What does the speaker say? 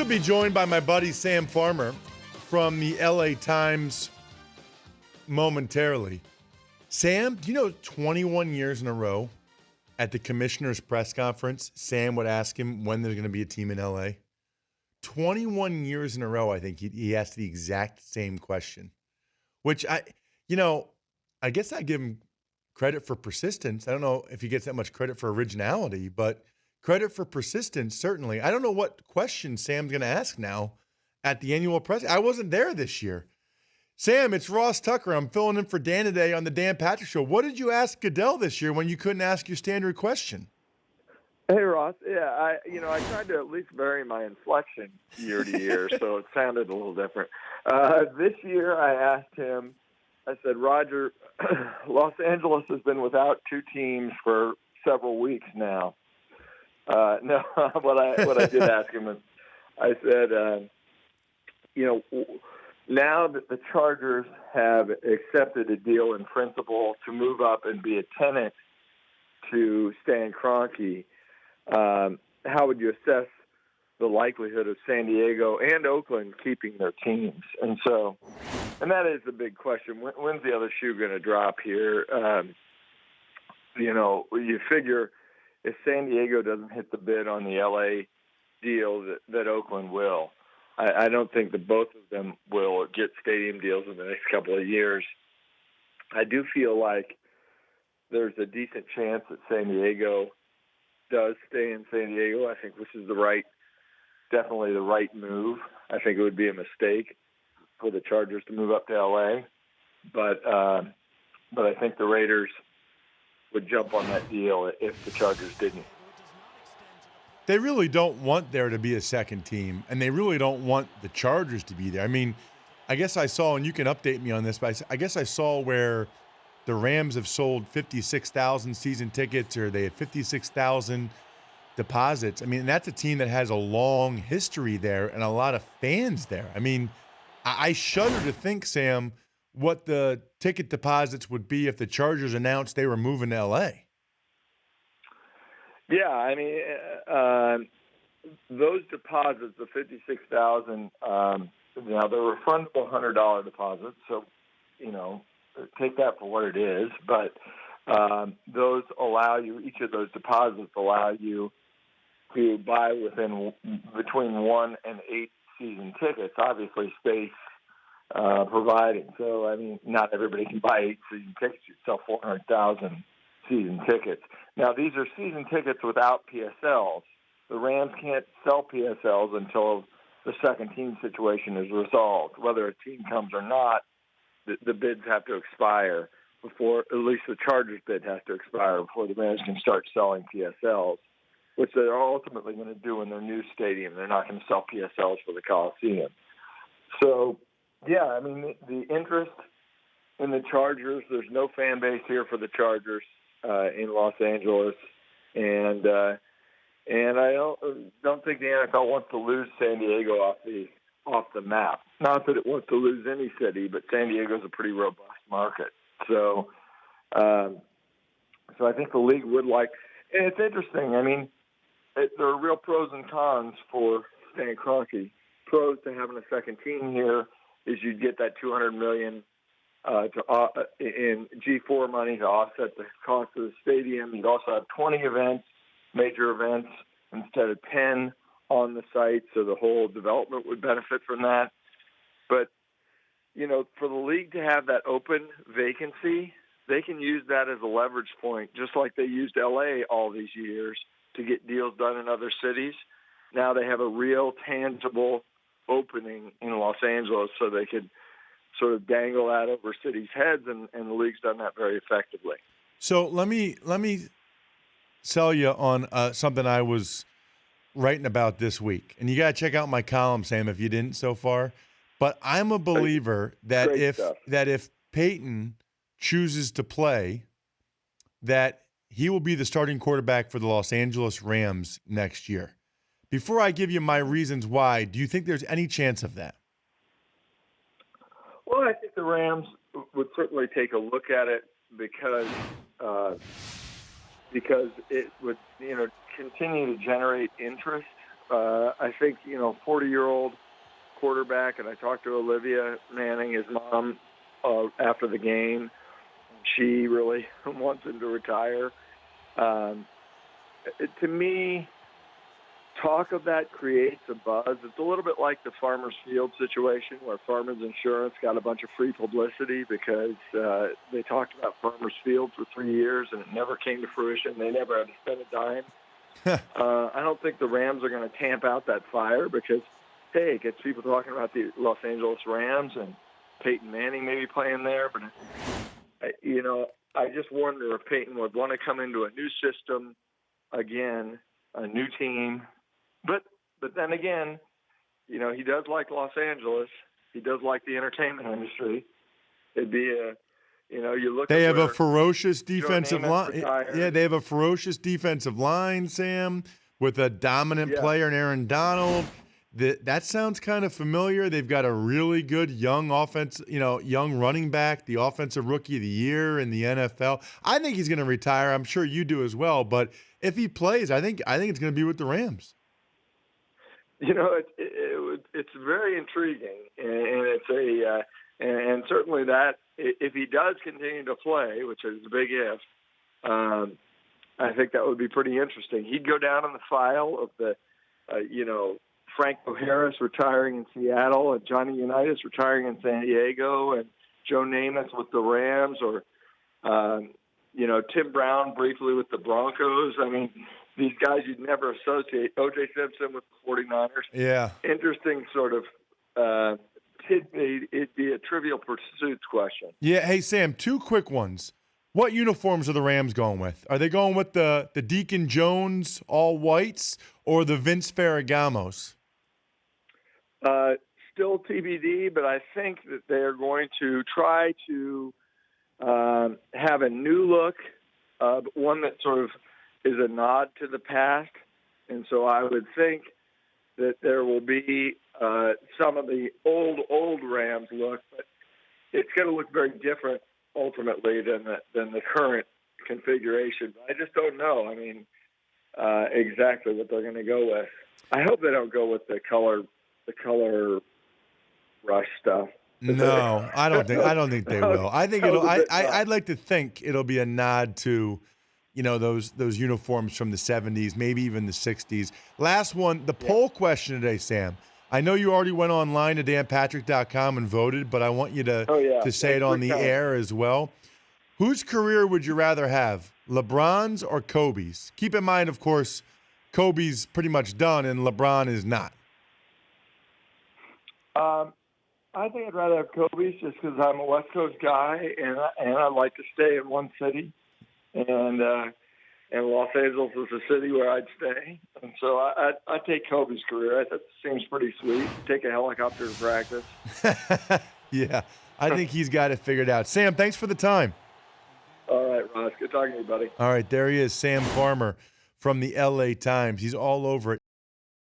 to be joined by my buddy Sam Farmer from the LA Times momentarily. Sam, do you know 21 years in a row at the commissioner's press conference, Sam would ask him when there's going to be a team in LA? 21 years in a row, I think he asked the exact same question, which I guess I give him credit for persistence. I don't know if he gets that much credit for originality, but credit for persistence, certainly. I don't know what question Sam's going to ask now at the annual press. I wasn't there this year. Sam, it's Ross Tucker. I'm filling in for Dan today on the Dan Patrick Show. What did you ask Goodell this year when you couldn't ask your standard question? Hey, Ross. Yeah, I tried to at least vary my inflection year to year, so it sounded a little different. This year I asked him, I said, Roger, Los Angeles has been without two teams for several weeks now. No, what I did ask him is, I said, now that the Chargers have accepted a deal in principle to move up and be a tenant to Stan Kroenke, how would you assess the likelihood of San Diego and Oakland keeping their teams? And that is the big question. When's the other shoe going to drop here? You figure if San Diego doesn't hit the bid on the LA deal, that Oakland will. I don't think that both of them will get stadium deals in the next couple of years. I do feel like there's a decent chance that San Diego does stay in San Diego. I think this is definitely the right move. I think it would be a mistake for the Chargers to move up to LA, but I think the Raiders would jump on that deal if the Chargers didn't. They really don't want there to be a second team, and they really don't want the Chargers to be there. I mean, I guess I saw, and you can update me on this, but I guess I saw where the Rams have sold 56,000 season tickets, or they have 56,000 deposits. I mean, that's a team that has a long history there and a lot of fans there. I mean, I shudder to think, Sam, what the ticket deposits would be if the Chargers announced they were moving to L.A. Yeah, I mean, those deposits, the 56,000, they're refundable $100 deposits, so, take that for what it is. But those allow you, each of those deposits allow you to buy between 1 and 8 season tickets, obviously space providing. So, I mean, not everybody can buy 8 season tickets. You sell 400,000 season tickets. Now, these are season tickets without PSLs. The Rams can't sell PSLs until the second team situation is resolved. Whether a team comes or not, the bids have to expire before, at least the Chargers bid has to expire before the Rams can start selling PSLs, which they're ultimately going to do in their new stadium. They're not going to sell PSLs for the Coliseum. So, yeah, I mean, the interest in the Chargers, there's no fan base here for the Chargers in Los Angeles, and I don't think the NFL wants to lose San Diego off the map. Not that it wants to lose any city, but San Diego's a pretty robust market. So I think the league would like, and it's interesting. I mean, there are real pros and cons for Stan Kroenke. Pros to having a second team here is you'd get that $200 million in G4 money to offset the cost of the stadium. You'd also have 20 events, major events, instead of 10 on the site, so the whole development would benefit from that. But, for the league to have that open vacancy, they can use that as a leverage point, just like they used L.A. all these years to get deals done in other cities. Now they have a real tangible opening in Los Angeles, so they could sort of dangle that over cities' heads, and the league's done that very effectively. So let me sell you on something I was writing about this week, and you got to check out my column, Sam, if you didn't so far. But I'm a believer that if Peyton chooses to play, that he will be the starting quarterback for the Los Angeles Rams next year. Before I give you my reasons why, do you think there's any chance of that? Well, I think the Rams would certainly take a look at it because it would, continue to generate interest I think 40-year-old quarterback, and I talked to Olivia Manning, his mom, after the game. She really wants him to retire. To me, talk of that creates a buzz. It's a little bit like the Farmers Field situation where Farmers Insurance got a bunch of free publicity because they talked about Farmers Field for 3 years and it never came to fruition. They never had to spend a dime. I don't think the Rams are going to tamp out that fire because, hey, it gets people talking about the Los Angeles Rams and Peyton Manning maybe playing there. But, I just wonder if Peyton would want to come into a new system again, a new team. But then again, he does like Los Angeles. He does like the entertainment industry. It'd be you look. They at have where a ferocious defensive Joe Namath line. retired. Yeah, they have a ferocious defensive line, Sam, with a dominant player in Aaron Donald. That sounds kind of familiar. They've got a really good young young running back, the offensive rookie of the year in the NFL. I think he's going to retire. I'm sure you do as well. But if he plays, I think it's going to be with the Rams. It's very intriguing, and it's and certainly that if he does continue to play, which is a big if, I think that would be pretty interesting. He'd go down in the file of the, Franco Harris retiring in Seattle and Johnny Unitas retiring in San Diego and Joe Namath with the Rams or, Tim Brown briefly with the Broncos. I mean, these guys you'd never associate. O.J. Simpson with the 49ers. Yeah. Interesting sort of it'd be a Trivial Pursuits question. Yeah. Hey, Sam, 2 quick ones. What uniforms are the Rams going with? Are they going with the Deacon Jones all whites or the Vince Ferragamos? Still TBD, but I think that they're going to try to have a new look, one that sort of is a nod to the past. And so I would think that there will be some of the old Rams look, but it's going to look very different ultimately than the current configuration. I just don't know. I mean, exactly what they're going to go with. I hope they don't go with the color rush stuff. No, I don't think they will. I think I'd like to think it'll be a nod to, those uniforms from the 70s, maybe even the 60s. Last one, the poll question today, Sam. I know you already went online to danpatrick.com and voted, but I want you to say it on the air as well. Whose career would you rather have, LeBron's or Kobe's? Keep in mind, of course, Kobe's pretty much done and LeBron is not. I think I'd rather have Kobe's just because I'm a West Coast guy and I like to stay in one city, and Los Angeles is a city where I'd stay, and so I'd take Kobe's career. That seems pretty sweet. Take a helicopter to practice. Yeah, I think he's got it figured out. Sam, thanks for the time. All right, Ross. Good talking to you, buddy. All right, there he is, Sam Farmer from the LA Times. He's all over it.